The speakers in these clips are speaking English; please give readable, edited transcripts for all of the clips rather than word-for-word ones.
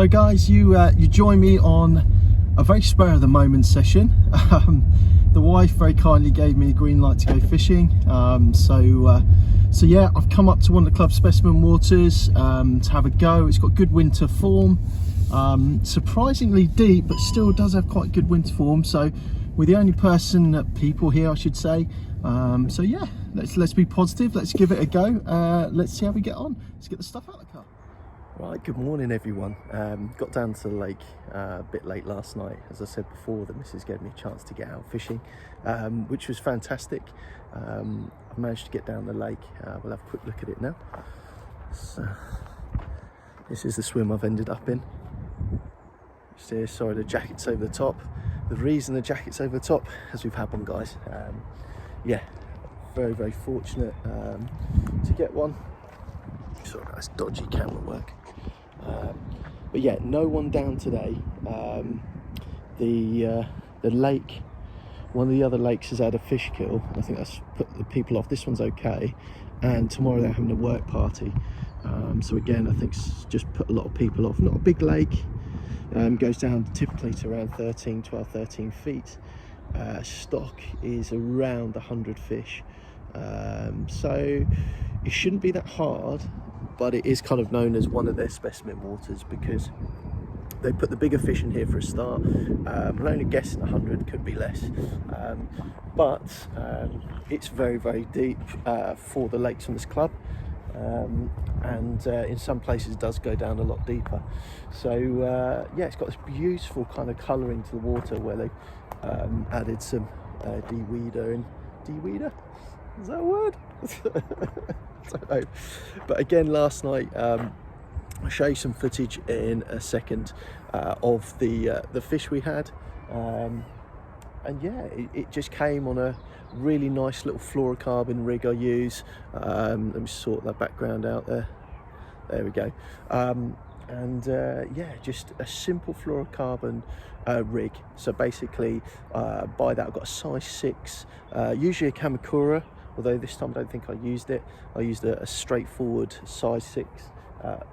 So guys, you join me on a very spur of the moment session. The wife very kindly gave me a green light to go fishing. So yeah, I've come up to one of the club specimen waters to have a go. It's got good winter form, surprisingly deep, but still does have quite good winter form. So we're the only people here, I should say. So yeah, let's be positive. Let's give it a go. Let's see how we get on. Let's get the stuff out of the car. Right, good morning everyone. Got down to the lake a bit late last night. As I said before, the missus gave me a chance to get out fishing, which was fantastic. I've managed to get down the lake. We'll have a quick look at it now. So, this is the swim I've ended up in. See, sorry, the jacket's over the top. The reason the jacket's over the top, as we've had one, guys. Yeah, very fortunate to get one. Sorry, that's dodgy camera work. But yeah, no one down today. The lake, one of the other lakes has had a fish kill. I think that's put the people off. This one's okay, and tomorrow they're having a work party. So again, I think it's just put a lot of people off. Not a big lake. Goes down typically to around 12, 13 feet. Stock is around 100 fish. So it shouldn't be that hard, but it is kind of known as one of their specimen waters because they put the bigger fish in here for a start. I'm only guessing 100, could be less, but it's very deep for the lakes on this club, and in some places it does go down a lot deeper. So yeah, it's got this beautiful kind of colouring to the water where they added some de-weeder in. De-weeder? Is that a word? I don't know. But again, last night, I'll show you some footage in a second of the fish we had. And yeah, it just came on a really nice little fluorocarbon rig I use. Let me sort that background out there. There we go. Yeah, just a simple fluorocarbon rig. So basically, by that I've got a size 6, usually a Kamakura, although this time I don't think I used it. I used a straightforward size 6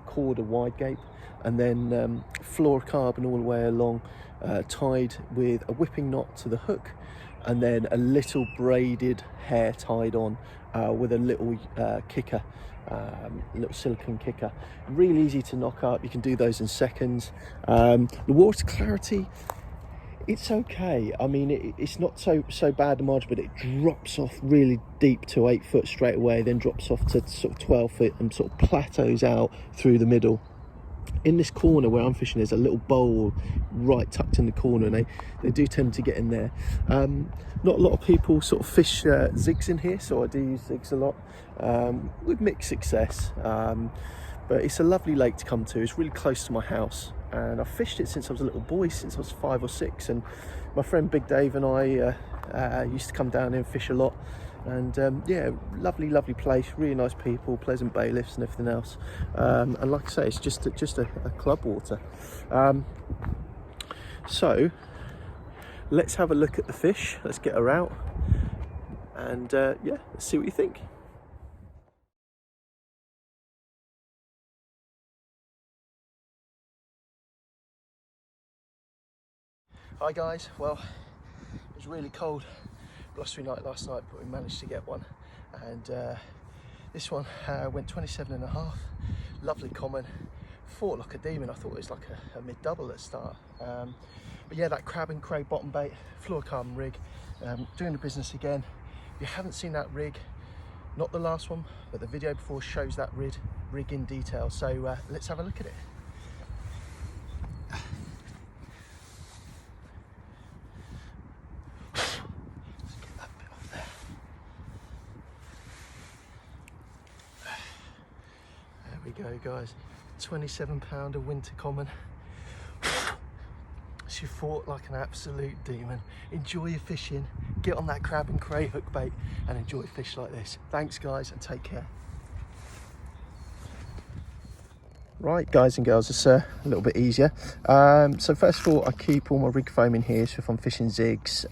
Corda wide gape, and then fluorocarbon all the way along, tied with a whipping knot to the hook, and then a little braided hair tied on with a little kicker. Little silicone kicker, really easy to knock up. You can do those in seconds. The water clarity, it's okay. I mean, it's not so bad the margin, but it drops off really deep to 8 foot straight away, then drops off to sort of 12 foot and sort of plateaus out through the middle. In this corner where I'm fishing, there's a little bowl right tucked in the corner, and they do tend to get in there. Not a lot of people sort of fish zigs in here, so I do use zigs a lot, with mixed success. But it's a lovely lake to come to. It's really close to my house, and I've fished it since I was a little boy, since I was 5 or 6. And my friend Big Dave and I used to come down here and fish a lot. And yeah, lovely place, really nice people, pleasant bailiffs and everything else. And like I say, it's just a club water. So let's have a look at the fish. Let's get her out, and yeah, let's see what you think. Hi guys, well, it was really cold, blustery night last night, but we managed to get one. And this one went 27.5, lovely common, fought like a demon. I thought it was like a mid-double at start. But yeah, that crab and cray bottom bait, fluorocarbon rig, doing the business again. If you haven't seen that rig, not the last one, but the video before shows that rig in detail. So let's have a look at it. There we go, guys. 27 pounder winter common. She fought like an absolute demon. Enjoy your fishing, get on that crab and cray hook bait, and enjoy fish like this. Thanks guys, and take care. Right guys and girls, it's a little bit easier. So first of all, I keep all my rig foam in here, so if I'm fishing zigs,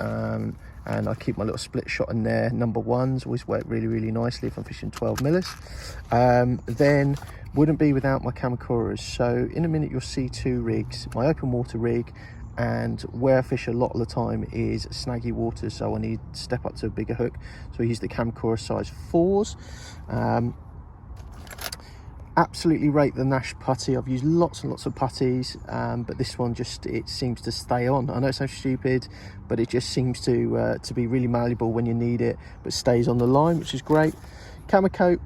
and I keep my little split shot in there. Number ones always work really nicely if I'm fishing 12 millers. Then wouldn't be without my Kamakuras. So in a minute you'll see two rigs, my open water rig, and where I fish a lot of the time is snaggy waters, so I need to step up to a bigger hook, so I use the Kamakura size 4s. Absolutely rate the Nash putty. I've used lots and lots of putties, but this one just, it seems to stay on. I know it sounds stupid, but it just seems to be really malleable when you need it, but stays on the line, which is great. Kamako,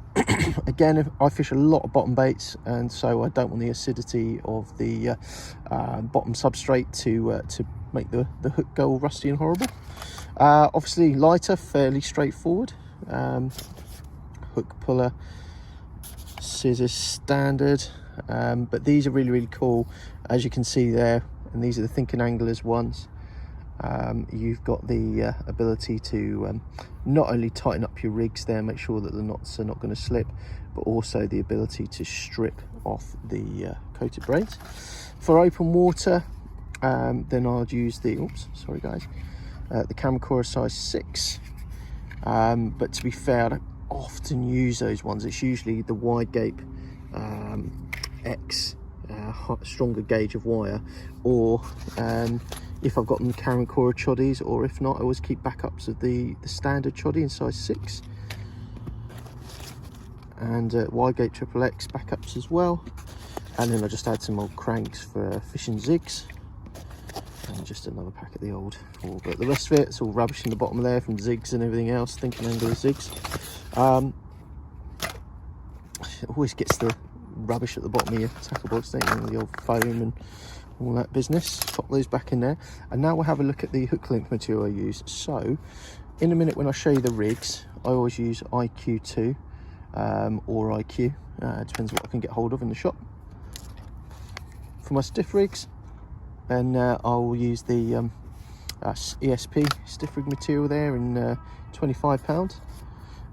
again, I fish a lot of bottom baits, and so I don't want the acidity of the bottom substrate to make the hook go all rusty and horrible. Obviously lighter, fairly straightforward. Hook puller, scissors standard, but these are really, really cool, as you can see there, and these are the Thinking Anglers ones. You've got the ability to not only tighten up your rigs there, make sure that the knots are not going to slip, but also the ability to strip off the coated braids. For open water, then I'd use the, oops, sorry guys, the Kamakura size 6, but to be fair, I don't often use those ones. It's usually the wide gape X stronger gauge of wire, or if I've got them Kamakura choddies, or if not, I always keep backups of the standard choddy in size 6, and wide gape XXX backups as well. And then I just add some old cranks for fishing zigs, and just another pack of the old 4. But the rest of it, it's all rubbish in the bottom there from zigs and everything else, Thinking Angler zigs. It always gets the rubbish at the bottom of your tackle box, don't you? The old foam and all that business. Pop those back in there, and now we'll have a look at the hook length material I use. So in a minute when I show you the rigs, I always use IQ2 or IQ, depends what I can get hold of in the shop. For my stiff rigs, then I'll use the ESP stiff rig material there in 25 pound.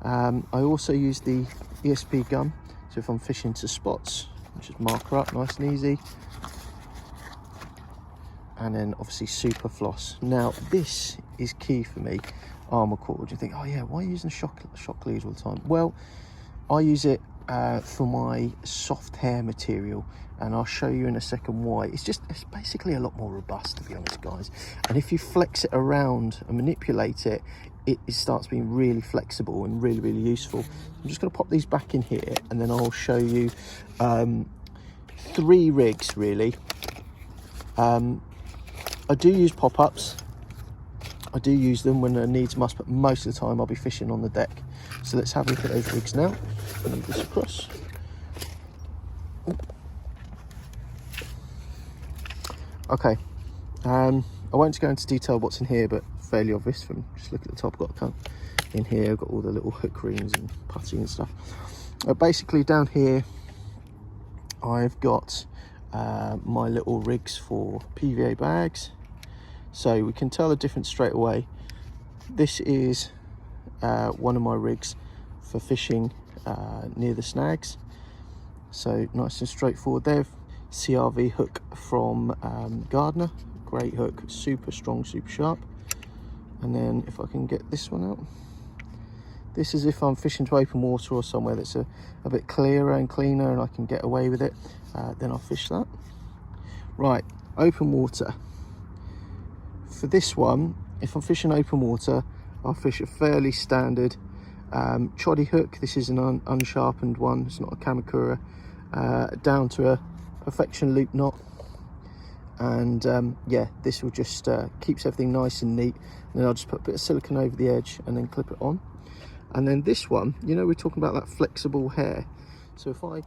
I also use the ESP gum, so if I'm fishing to spots, just marker up nice and easy. And then obviously super floss. Now this is key for me, armor cord. You think, oh yeah, why are you using shock leads all the time? Well, I use it for my soft hair material, and I'll show you in a second why. It's basically a lot more robust, to be honest guys, and if you flex it around and manipulate it, it starts being really flexible and really, really useful. I'm just going to pop these back in here, and then I'll show you 3 rigs really. I do use pop-ups. I do use them when needs must, but most of the time I'll be fishing on the deck. So let's have a look at those rigs now. Move this across. Okay, I won't go into detail what's in here, but fairly obvious from just looking at the top. Got kind of in here, I've got all the little hook rings and putty and stuff. Basically down here I've got my little rigs for PVA bags, so we can tell the difference straight away. This is one of my rigs for fishing near the snags, so nice and straightforward there. CRV hook from Gardner, great hook, super strong, super sharp. And then if I can get this one out, this is if I'm fishing to open water or somewhere that's a bit clearer and cleaner and I can get away with it, then I'll fish that. Right, open water. For this one, if I'm fishing open water, I'll fish a fairly standard choddy hook. This is an unsharpened one, it's not a Kamakura, down to a perfection loop knot. And yeah, this will just keeps everything nice and neat. And then I'll just put a bit of silicone over the edge and then clip it on. And then this one, you know, we're talking about that flexible hair. So if I